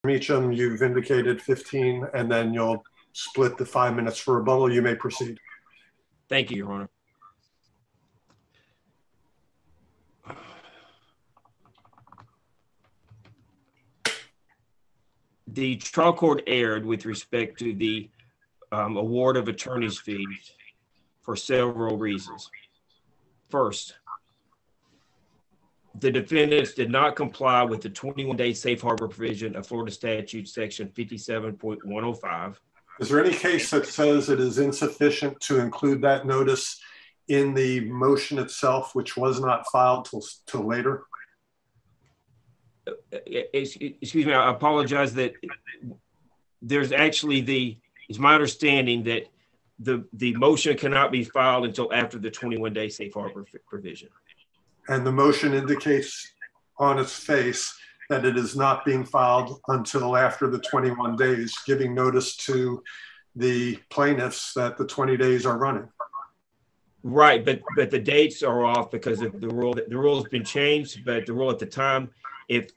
Meacham, you've indicated 15, and then you'll split the 5 minutes for rebuttal. You may proceed. Thank you, Your Honor. The trial court erred with respect to the award of attorney's fees for several reasons. First, the defendants did not comply with the 21-day safe harbor provision of Florida Statute Section 57.105. Is there any case that says it is insufficient to include that notice in the motion itself, which was not filed till later? Excuse me, I apologize that there's actually it's my understanding that the motion cannot be filed until after the 21-day safe harbor provision. And the motion indicates on its face that it is not being filed until after the 21 days, giving notice to the plaintiffs that the 20 days are running. Right, but the dates are off because of the rule. The rule has been changed, but the rule at the time, if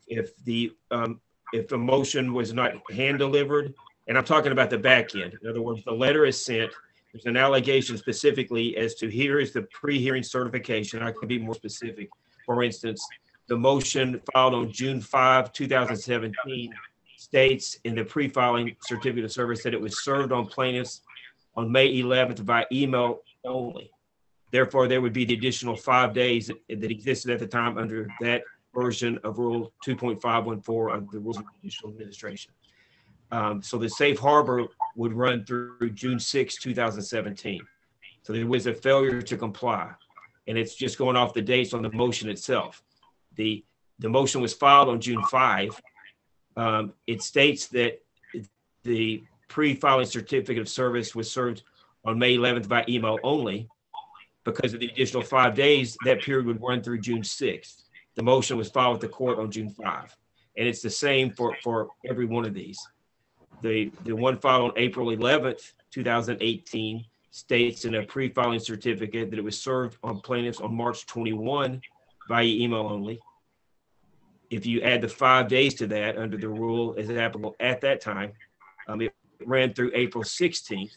a motion was not hand delivered, and I'm talking about the back end. In other words, the letter is sent. There's an allegation specifically as to here is the pre-hearing certification. I can be more specific. For instance, the motion filed on June 5, 2017 states in the pre-filing certificate of service that it was served on plaintiffs on May 11th by email only. Therefore, there would be the additional 5 days that existed at the time under that version of Rule 2.514 of the Rules of Judicial Administration. So the safe harbor would run through June 6, 2017. So there was a failure to comply, and it's just going off the dates on the motion itself. The motion was filed on June 5. It states that the pre-filing certificate of service was served on May 11th by email only. Because of the additional 5 days, that period would run through June 6th. The motion was filed with the court on June 5. And it's the same for every one of these. The one filed on April 11th, 2018 states in a pre-filing certificate that it was served on plaintiffs on March 21 via email only. If you add the 5 days to that under the rule as applicable at that time, it ran through April 16th.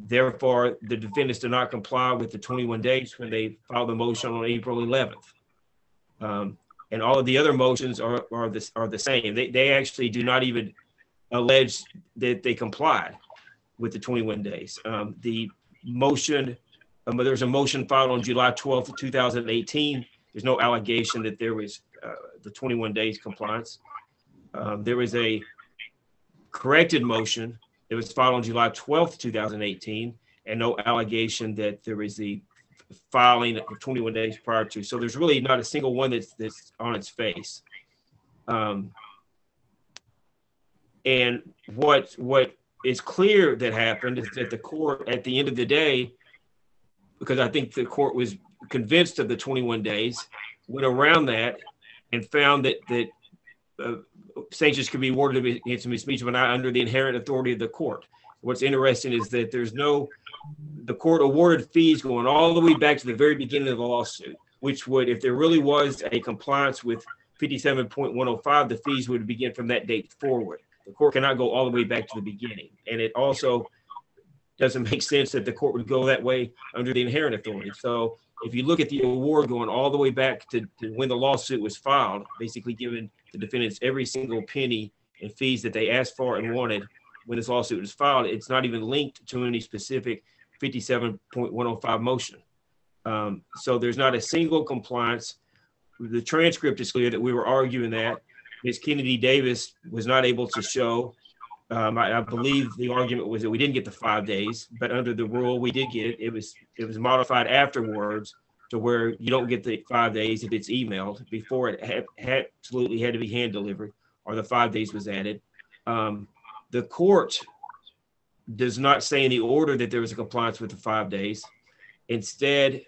Therefore, the defendants did not comply with the 21 days when they filed the motion on April 11th. And all of the other motions are the same. They actually do not even allege that they complied with the 21 days. The motion, there's a motion filed on July 12th, 2018. There's no allegation that there was the 21 days compliance. There was a corrected motion that was filed on July 12th, 2018, and no allegation that there was the filing 21 days prior to. So there's really not a single one that's on its face. And what is clear that happened is that the court, at the end of the day, because I think the court was convinced of the 21 days, went around that and found that sanctions could be awarded against Ms. Meacham and I under the inherent authority of the court. What's interesting is that the court awarded fees going all the way back to the very beginning of the lawsuit, which would, if there really was a compliance with 57.105, the fees would begin from that date forward. The court cannot go all the way back to the beginning. And it also doesn't make sense that the court would go that way under the inherent authority. So if you look at the award going all the way back to when the lawsuit was filed, basically giving the defendants every single penny in fees that they asked for and wanted when this lawsuit was filed, it's not even linked to any specific 57.105 motion. So there's not a single compliance. The transcript is clear that we were arguing that Ms. Kennedy Davis was not able to show. I believe the argument was that we didn't get the 5 days, but under the rule we did get it. It was modified afterwards to where you don't get the 5 days if it's emailed. Before it absolutely had to be hand delivered, or the 5 days was added. The court does not say in the order that there was a compliance with the 5 days. Instead,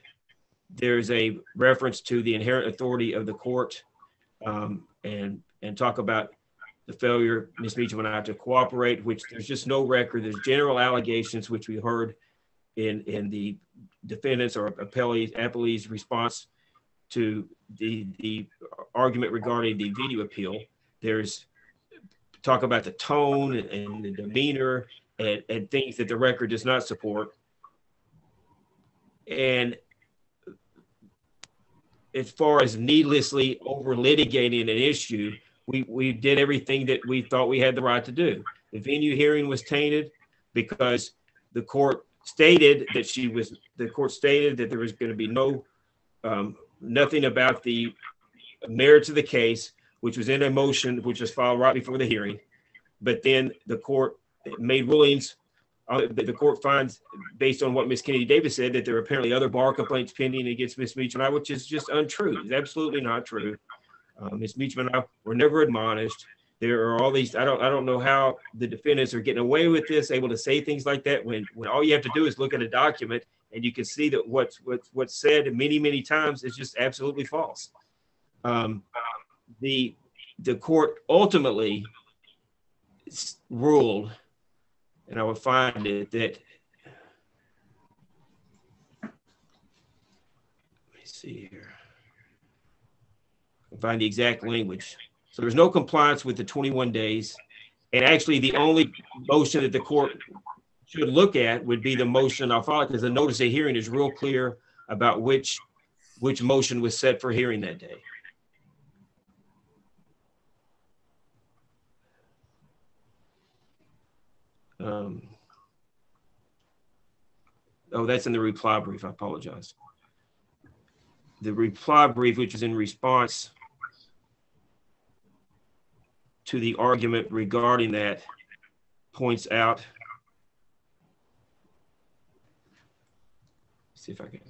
there's a reference to the inherent authority of the court, and talk about the failure, Ms. Meacham and I, to cooperate, which there's just no record. There's general allegations, which we heard in the defendants or appellee's response to the argument regarding the video appeal. There's talk about the tone and the demeanor and things that the record does not support. And as far as needlessly over litigating an issue, we did everything that we thought we had the right to do. The venue hearing was tainted because the court stated that there was going to be nothing about the merits of the case, which was in a motion which was filed right before the hearing. But then the court made rulings. The court finds, based on what Ms. Kennedy Davis said, that there are apparently other bar complaints pending against Ms. Meacham and I, which is just untrue. It's absolutely not true. Ms. Meacham and I were never admonished. There are all these, I don't know how the defendants are getting away with this, able to say things like that when all you have to do is look at a document and you can see that what's said many, many times is just absolutely false. The court ultimately ruled, and I will find it, that, let me see here. I'll find the exact language. So there's no compliance with the 21 days. And actually the only motion that the court should look at would be the motion I'll file, because the notice of hearing is real clear about which motion was set for hearing that day. Oh, that's in the reply brief. I apologize. The reply brief, which is in response to the argument regarding that, points out. Let's see if I can.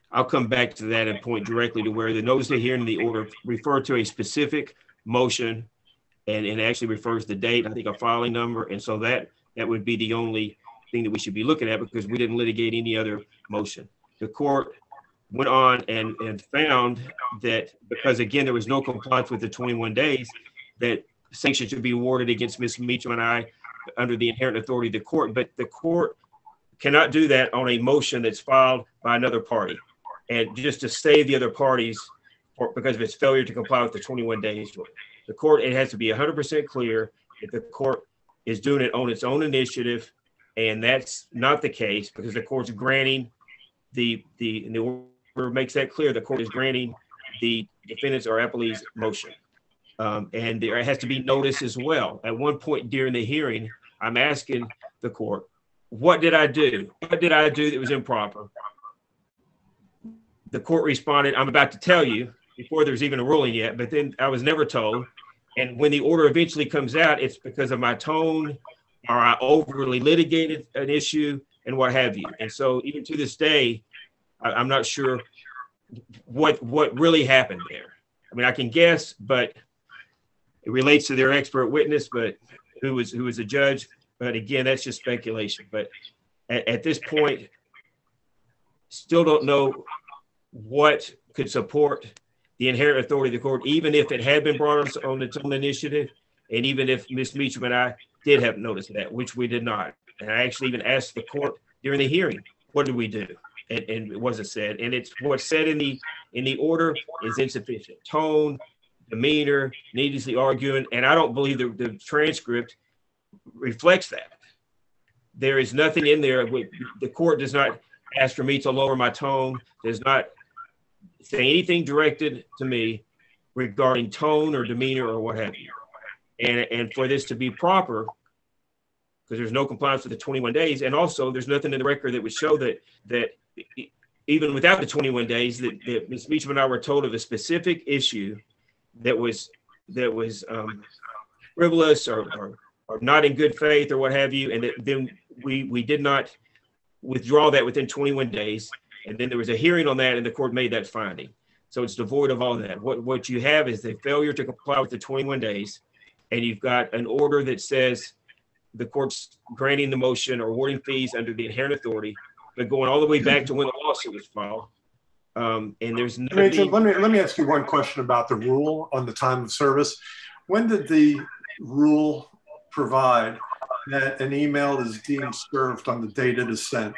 I'll come back to that and point directly to where the notice of hearing and the order refer to a specific motion and actually refers to the date, I think a filing number. And so that would be the only thing that we should be looking at, because we didn't litigate any other motion. The court went on and found that because, again, there was no compliance with the 21 days, that sanctions should be awarded against Ms. Meacham and I under the inherent authority of the court. But the court cannot do that on a motion that's filed by another party. And just to save the other parties because of its failure to comply with the 21 days, the court, it has to be 100% clear that the court is doing it on its own initiative. And that's not the case, because the court's granting the order makes that clear. The court is granting the defendants or appellee's motion. And there has to be notice as well. At one point during the hearing, I'm asking the court, what did I do? What did I do that was improper? The court responded, I'm about to tell you, before there's even a ruling yet, but then I was never told. And when the order eventually comes out, it's because of my tone, or I overly litigated an issue and what have you. And so even to this day, I'm not sure what really happened there. I mean, I can guess, but it relates to their expert witness, but who was a judge. But again, that's just speculation. But at this point, still don't know what could support the inherent authority of the court, even if it had been brought on its own initiative, and even if Ms. Meacham and I did have notice of that, which we did not. And I actually even asked the court during the hearing, what did we do? And it wasn't said. And it's what's said in the order is insufficient. Tone, demeanor, needlessly arguing, and I don't believe the transcript reflects that. There is nothing in there. The court does not ask for me to lower my tone, does not say anything directed to me regarding tone or demeanor or what have you. And for this to be proper, because there's no compliance with the 21 days, and also there's nothing in the record that would show that even without the 21 days, that Ms. Meacham and I were told of a specific issue that was frivolous or not in good faith or what have you, and that then we did not withdraw that within 21 days. And then there was a hearing on that, and the court made that finding. So it's devoid of all of that. What you have is the failure to comply with the 21 days, and you've got an order that says the court's granting the motion or awarding fees under the inherent authority, but going all the way back to when the lawsuit was filed. And there's nothing. Let me ask you one question about the rule on the time of service. When did the rule provide that an email is deemed served on the date it is sent?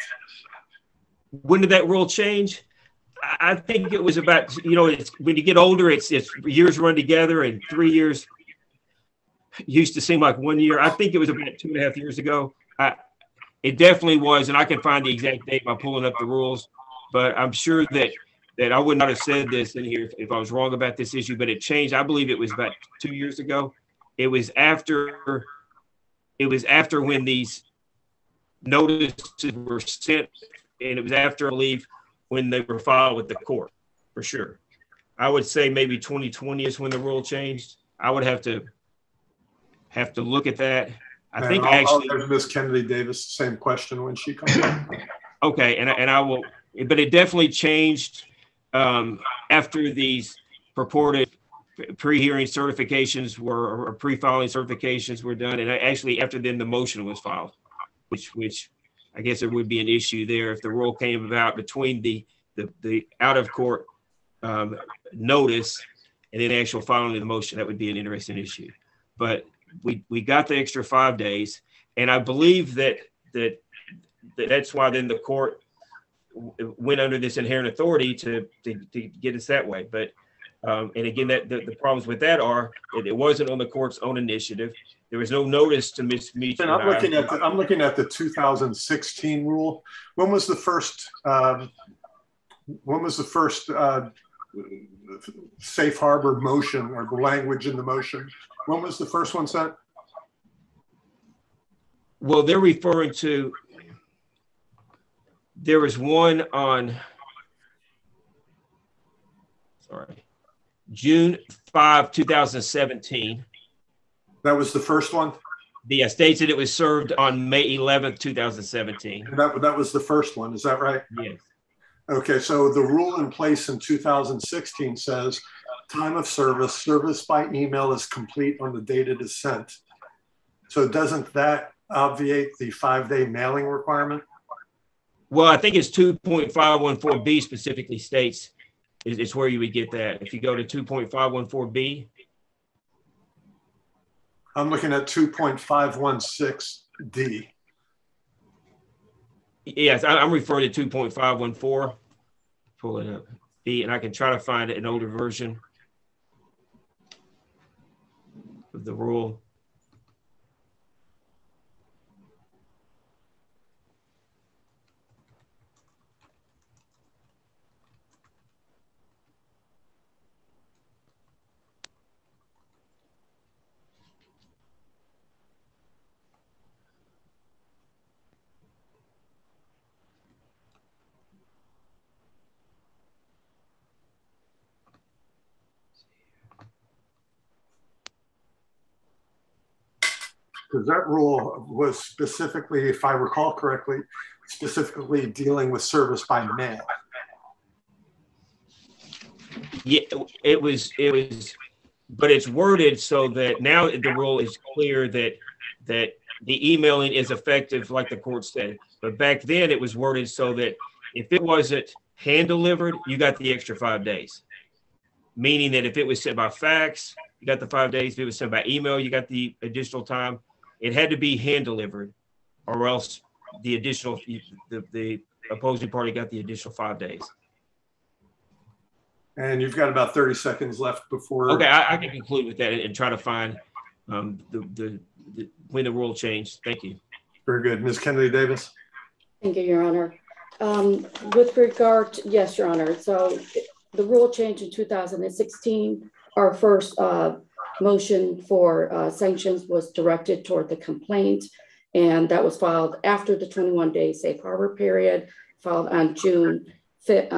When did that rule change? I think it was about, it's when you get older, it's years run together, and 3 years used to seem like 1 year. I think it was about 2.5 years ago. It definitely was, and I can find the exact date by pulling up the rules, but I'm sure that I would not have said this in here if I was wrong about this issue, but it changed. I believe it was about 2 years ago. It was after when these notices were sent, and it was after, I believe, when they were filed with the court, for sure. I would say maybe 2020 is when the rule changed. I would have to look at that. I think I'll have Ms. Kennedy Davis the same question when she comes up. Okay, and I will, but it definitely changed after these purported pre-hearing certifications or pre-filing certifications were done, and actually after then the motion was filed, which I guess there would be an issue there if the rule came about between the out of court notice and then the actual filing of the motion. That would be an interesting issue, but we got the extra 5 days, and I believe that's why then the court went under this inherent authority to get us that way. But and again, that the problems with that are that it wasn't on the court's own initiative. There was no notice to Ms. Meacham. I'm looking at the 2016 rule. When was the first safe harbor motion, or the language in the motion? When was the first one sent? Well, they're referring to, there was one on, June 5, 2017. That was the first one? The states that it was served on May 11th, 2017. And that was the first one, is that right? Yes. Okay, so the rule in place in 2016 says time of service by email is complete on the date it is sent. So doesn't that obviate the 5-day mailing requirement? Well, I think it's 2.514B specifically states it's where you would get that. If you go to 2.514B. I'm looking at 2.516D. Yes, I'm referring to 2.514. Pull it up. B, and I can try to find an older version of the rule. Because that rule was specifically, if I recall correctly, specifically dealing with service by mail. Yeah, it was, but it's worded so that now the rule is clear that the emailing is effective, like the court said. But back then it was worded so that if it wasn't hand delivered, you got the extra 5 days. Meaning that if it was sent by fax, you got the 5 days. If it was sent by email, you got the additional time. It had to be hand delivered, or else the opposing party got the additional 5 days. And you've got about 30 seconds left before. Okay, I can conclude with that and try to find when the rule changed. Thank you. Very good. Ms. Kennedy Davis. Thank you, Your Honor. With regard to, yes, Your Honor. So the rule changed in 2016. Our first motion for sanctions was directed toward the complaint, and that was filed after the 21-day safe harbor period, filed on June 5th,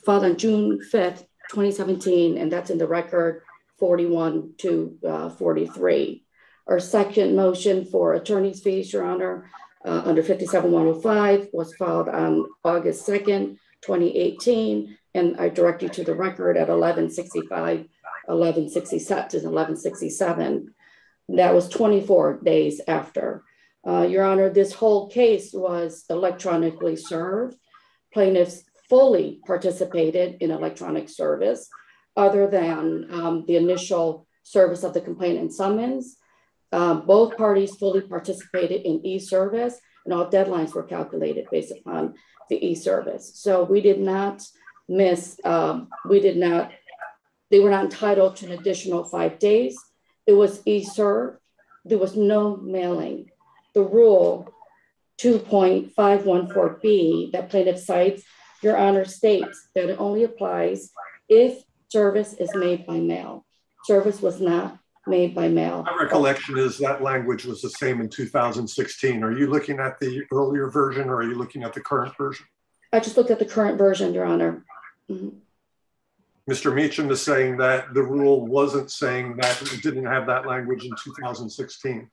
2017, and that's in the record 41 to 43. Our second motion for attorney's fees, Your Honor, under 57105 was filed on August 2nd, 2018, and I direct you to the record at 1165, 1167. That was 24 days after. Your Honor, this whole case was electronically served. Plaintiffs fully participated in electronic service, other than the initial service of the complaint and summons. Both parties fully participated in e-service, and all deadlines were calculated based upon the e-service. So we did not miss, they were not entitled to an additional 5 days. It was e-serve. There was no mailing. The rule 2.514B that plaintiff cites, Your Honor, states that it only applies if service is made by mail. Service was not made by mail. My recollection is that language was the same in 2016. Are you looking at the earlier version or are you looking at the current version? I just looked at the current version, Your Honor. Mm-hmm. Mr. Meacham is saying that the rule wasn't saying that it didn't have that language in 2016.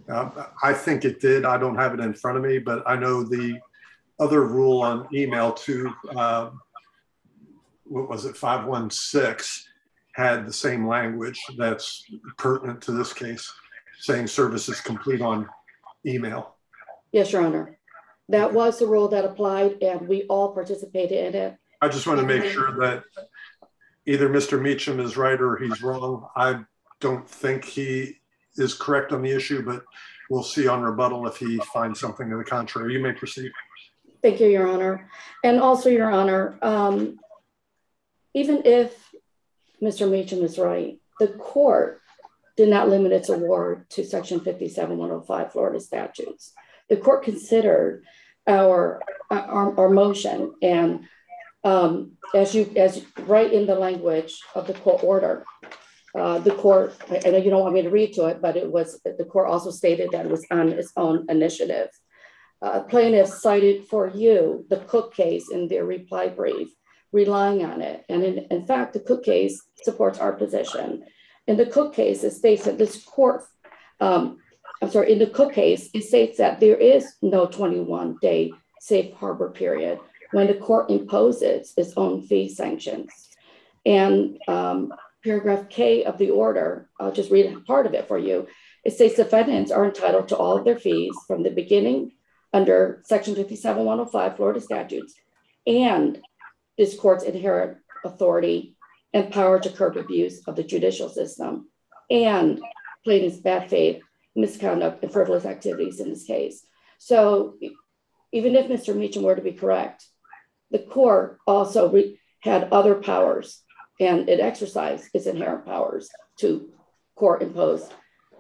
I think it did. I don't have it in front of me, but I know the other rule on email to, what was it, 516, had the same language that's pertinent to this case, saying service is complete on email. Yes, Your Honor. That was the rule that applied and we all participated in it. I just want to make sure that either Mr. Meacham is right or he's wrong. I don't think he is correct on the issue, but we'll see on rebuttal if he finds something to the contrary. You may proceed. Thank you, Your Honor. And also, Your Honor, even if Mr. Meacham is right, the court did not limit its award to Section 57105 Florida statutes. The court considered our motion, and as right in the language of the court order, the court, I know you don't want me to read to it, but the court also stated that it was on its own initiative. Plaintiffs cited for you the Cook case in their reply brief, relying on it. And in fact, the Cook case supports our position. In the Cook case, it states that this court, in the Cook case, it states that there is no 21-day safe harbor period when the court imposes its own fee sanctions. And paragraph K of the order, I'll just read part of it for you. It states defendants are entitled to all of their fees from the beginning under Section 57105 Florida statutes and this court's inherent authority and power to curb abuse of the judicial system and plaintiff's bad faith, misconduct, and frivolous activities in this case. So even if Mr. Meacham were to be correct, the court also had other powers and it exercised its inherent powers to court impose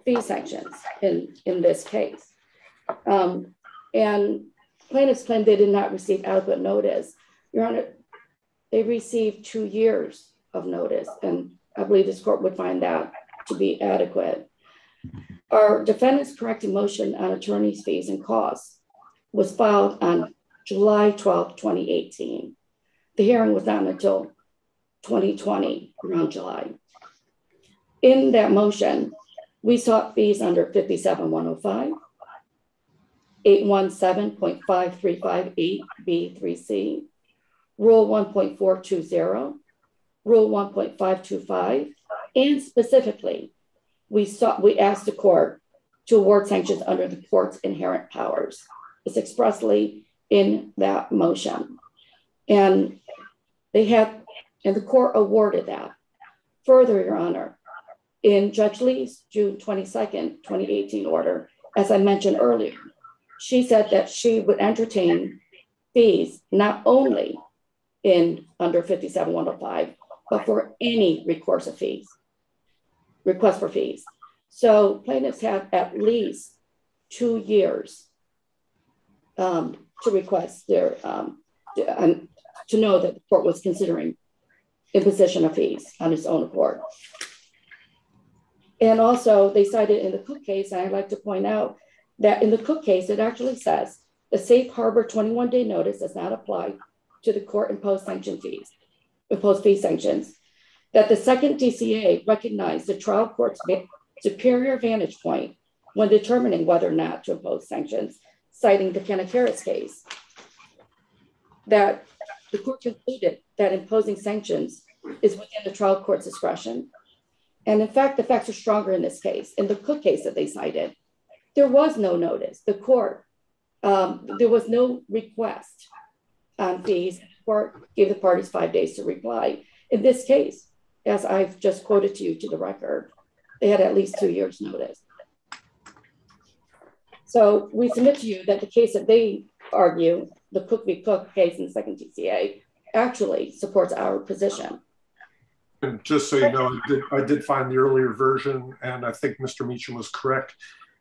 fee sanctions in this case. And plaintiffs claimed they did not receive adequate notice. Your Honor, they received 2 years of notice, and I believe this court would find that to be adequate. Our defendant's corrected motion on attorney's fees and costs was filed on July 12, 2018. The hearing was not until 2020, around July. In that motion, we sought fees under 57105, 817.5358B3C, Rule 1.420, Rule 1.525, and specifically, we asked the court to award sanctions under the court's inherent powers. It's expressly in that motion. And the court awarded that. Further, Your Honor, in Judge Lee's June 22nd, 2018 order, as I mentioned earlier, she said that she would entertain fees not only under 57105, but for any request for fees. So plaintiffs have at least 2 years to request their, to know that the court was considering imposition of fees on its own accord. And also they cited in the Cook case, and I'd like to point out that in the Cook case, it actually says the safe harbor 21-day notice does not apply to the court imposed fee sanctions, that the second DCA recognized the trial court's superior vantage point when determining whether or not to impose sanctions, citing the Canacaris case, that the court concluded that imposing sanctions is within the trial court's discretion. And in fact, the facts are stronger in this case. In the Cook case that they cited, there was no notice. The court, there was no request on fees. The court gave the parties 5 days to reply. In this case, as I've just quoted to you to the record, they had at least 2 years notice. So we submit to you that the case that they argue, the Cook v. Cook case in the second TCA, actually supports our position. And just so you know, I did find the earlier version, and I think Mr. Meacham was correct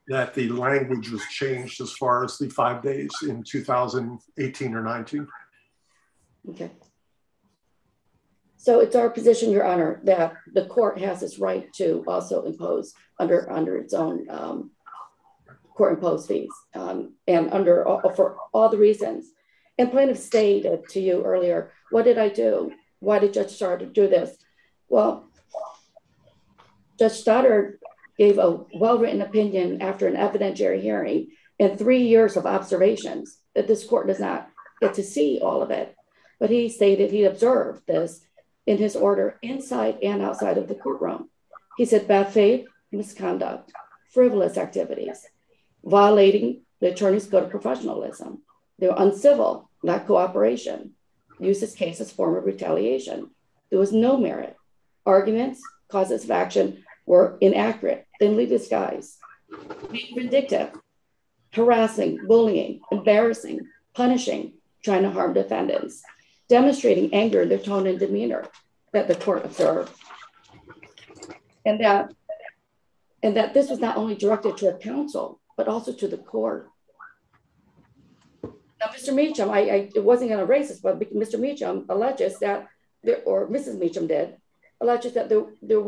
that the language was changed as far as the 5 days in 2018 or 19. Okay. So it's our position, Your Honor, that the court has this right to also impose under its own court-imposed fees, and for all the reasons. And plaintiff stated to you earlier, what did I do? Why did Judge Stoddard do this? Well, Judge Stoddard gave a well-written opinion after an evidentiary hearing and 3 years of observations that this court does not get to see all of it. But he stated he observed this in his order inside and outside of the courtroom. He said bad faith, misconduct, frivolous activities, violating the attorney's code of professionalism. They were uncivil, lack cooperation, used this case as form of retaliation. There was no merit. Arguments, causes of action were inaccurate, thinly disguised, being vindictive, harassing, bullying, embarrassing, punishing, trying to harm defendants, demonstrating anger in their tone and demeanor that the court observed. And that this was not only directed to a counsel, but also to the court. Now, Mr. Meacham, I wasn't going to raise this, but Mr. Meacham alleges that, or Mrs. Meacham did, alleges that there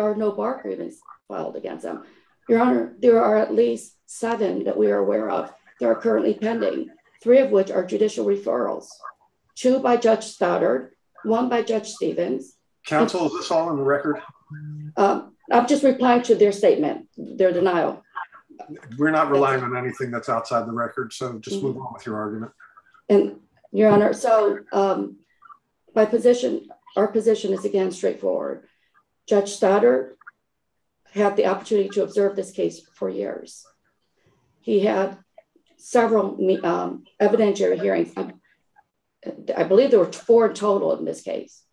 are no bar grievance filed against them. Your Honor, there are at least 7 that we are aware of that are currently pending, 3 of which are judicial referrals, 2 by Judge Stoddard, 1 by Judge Stevens. Counsel, is this all in the record? I'm just replying to their statement, their denial. We're not relying on anything that's outside the record, so just move on with your argument. And Your Honor, so our position is again straightforward. Judge Stoddard had the opportunity to observe this case for years. He had several evidentiary hearings. I believe there were 4 in total in this case.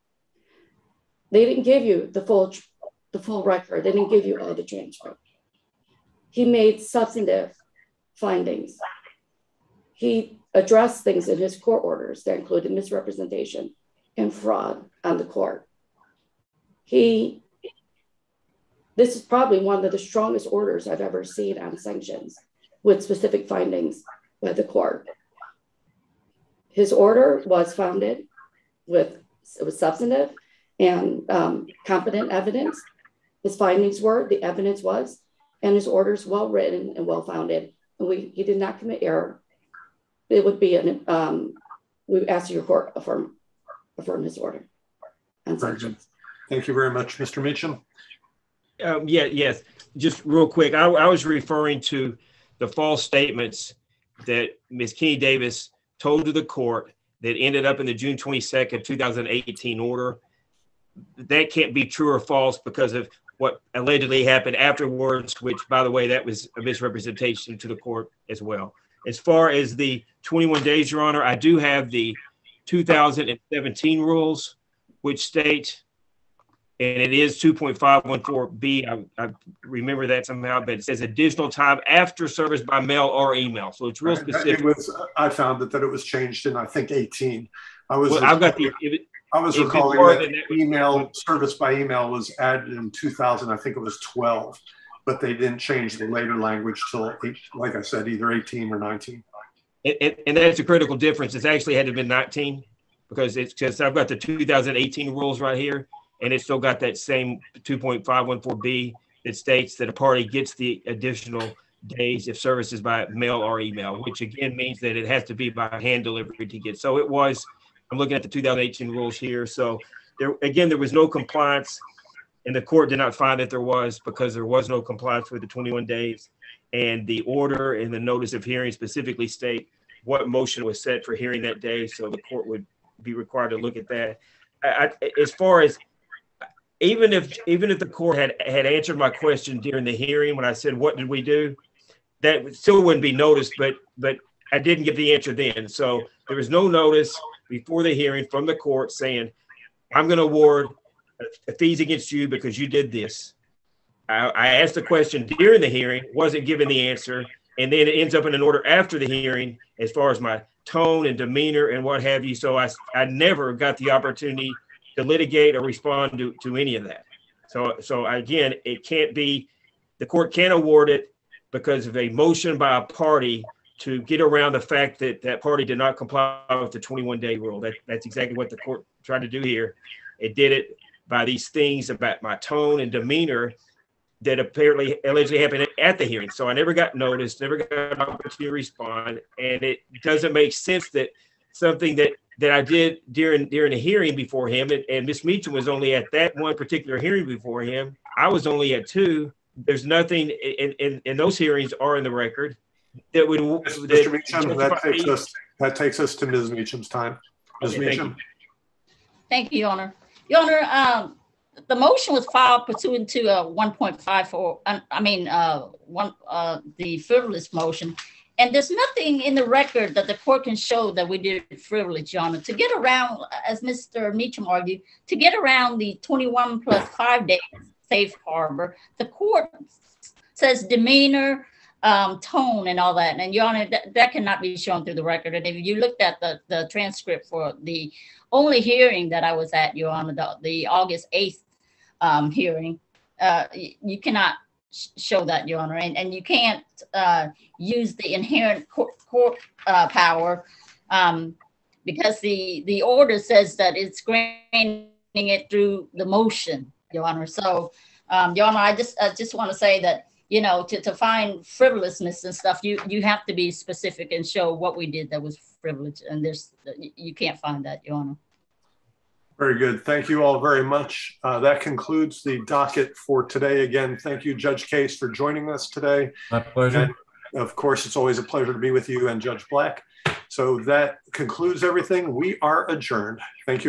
They didn't give you the full record. They didn't give you all the transcript. He made substantive findings. He addressed things in his court orders that included misrepresentation and fraud on the court. This is probably one of the strongest orders I've ever seen on sanctions with specific findings by the court. His order was founded it was substantive and competent evidence. His findings were, the evidence was, and his orders well written and well founded. And he did not commit error. It would be we ask your court affirm his order. Very good. Thank you very much, Mr. Meacham. Yes, just real quick. I was referring to the false statements that Ms. Kenny Davis told to the court that ended up in the June 22nd, 2018 order. That can't be true or false because of what allegedly happened afterwards, which, by the way, that was a misrepresentation to the court as well. As far as the 21 days, Your Honor, I do have the 2017 rules, which state, and it is 2.514B. I remember that somehow, but it says additional time after service by mail or email. So it's real specific. I found that it was changed in, I think, 18. I was recalling that email service by email was added in 2000. I think it was 12, but they didn't change the later language till, like I said, either 18 or 19. And that's a critical difference. It's actually had to have been 19 because I've got the 2018 rules right here, and it's still got that same 2.514B that states that a party gets the additional days if service is by mail or email, which again means that it has to be by hand delivery to get. So it was. I'm looking at the 2018 rules here. So there was no compliance, and the court did not find that there was because there was no compliance with the 21 days. And the order and the notice of hearing specifically state what motion was set for hearing that day. So the court would be required to look at that. As far as even if the court had answered my question during the hearing when I said, what did we do? That still wouldn't be noticed, but I didn't get the answer then. So there was no notice before the hearing from the court saying, I'm going to award fees against you because you did this. I asked the question during the hearing, wasn't given the answer, and then it ends up in an order after the hearing as far as my tone and demeanor and what have you. So I never got the opportunity to litigate or respond to any of that. So again, it can't be, the court can't award it because of a motion by a party to get around the fact that that party did not comply with the 21-day rule. That's exactly what the court tried to do here. It did it by these things about my tone and demeanor that allegedly happened at the hearing. So I never got noticed, never got an opportunity to respond. And it doesn't make sense that something that I did during the hearing before him, and Ms. Meacham was only at that one particular hearing before him. I was only at 2. There's nothing in those hearings are in the record that would. Mr. Meacham, that takes us to Ms. Meacham's time. Ms. Meacham. Thank you, Your Honor. Your Honor, the motion was filed pursuant to 1.54. The frivolous motion, and there's nothing in the record that the court can show that we did frivolous, Your Honor. To get around, as Mr. Meacham argued, to get around the 21 plus 5 days safe harbor, the court says demeanor, tone, and all that. And Your Honor, that cannot be shown through the record. And if you looked at the transcript for the only hearing that I was at, Your Honor, the August 8th hearing, you cannot show that, Your Honor, and you can't use the inherent court power because the order says that it's granting it through the motion, Your Honor. So, Your Honor, I just want to say that, you know, to find frivolousness and stuff, you have to be specific and show what we did that was frivolous, and you can't find that, Your Honor. Very good. Thank you all very much. That concludes the docket for today. Again, thank you, Judge Case, for joining us today. My pleasure. And of course, it's always a pleasure to be with you and Judge Black. So that concludes everything. We are adjourned. Thank you.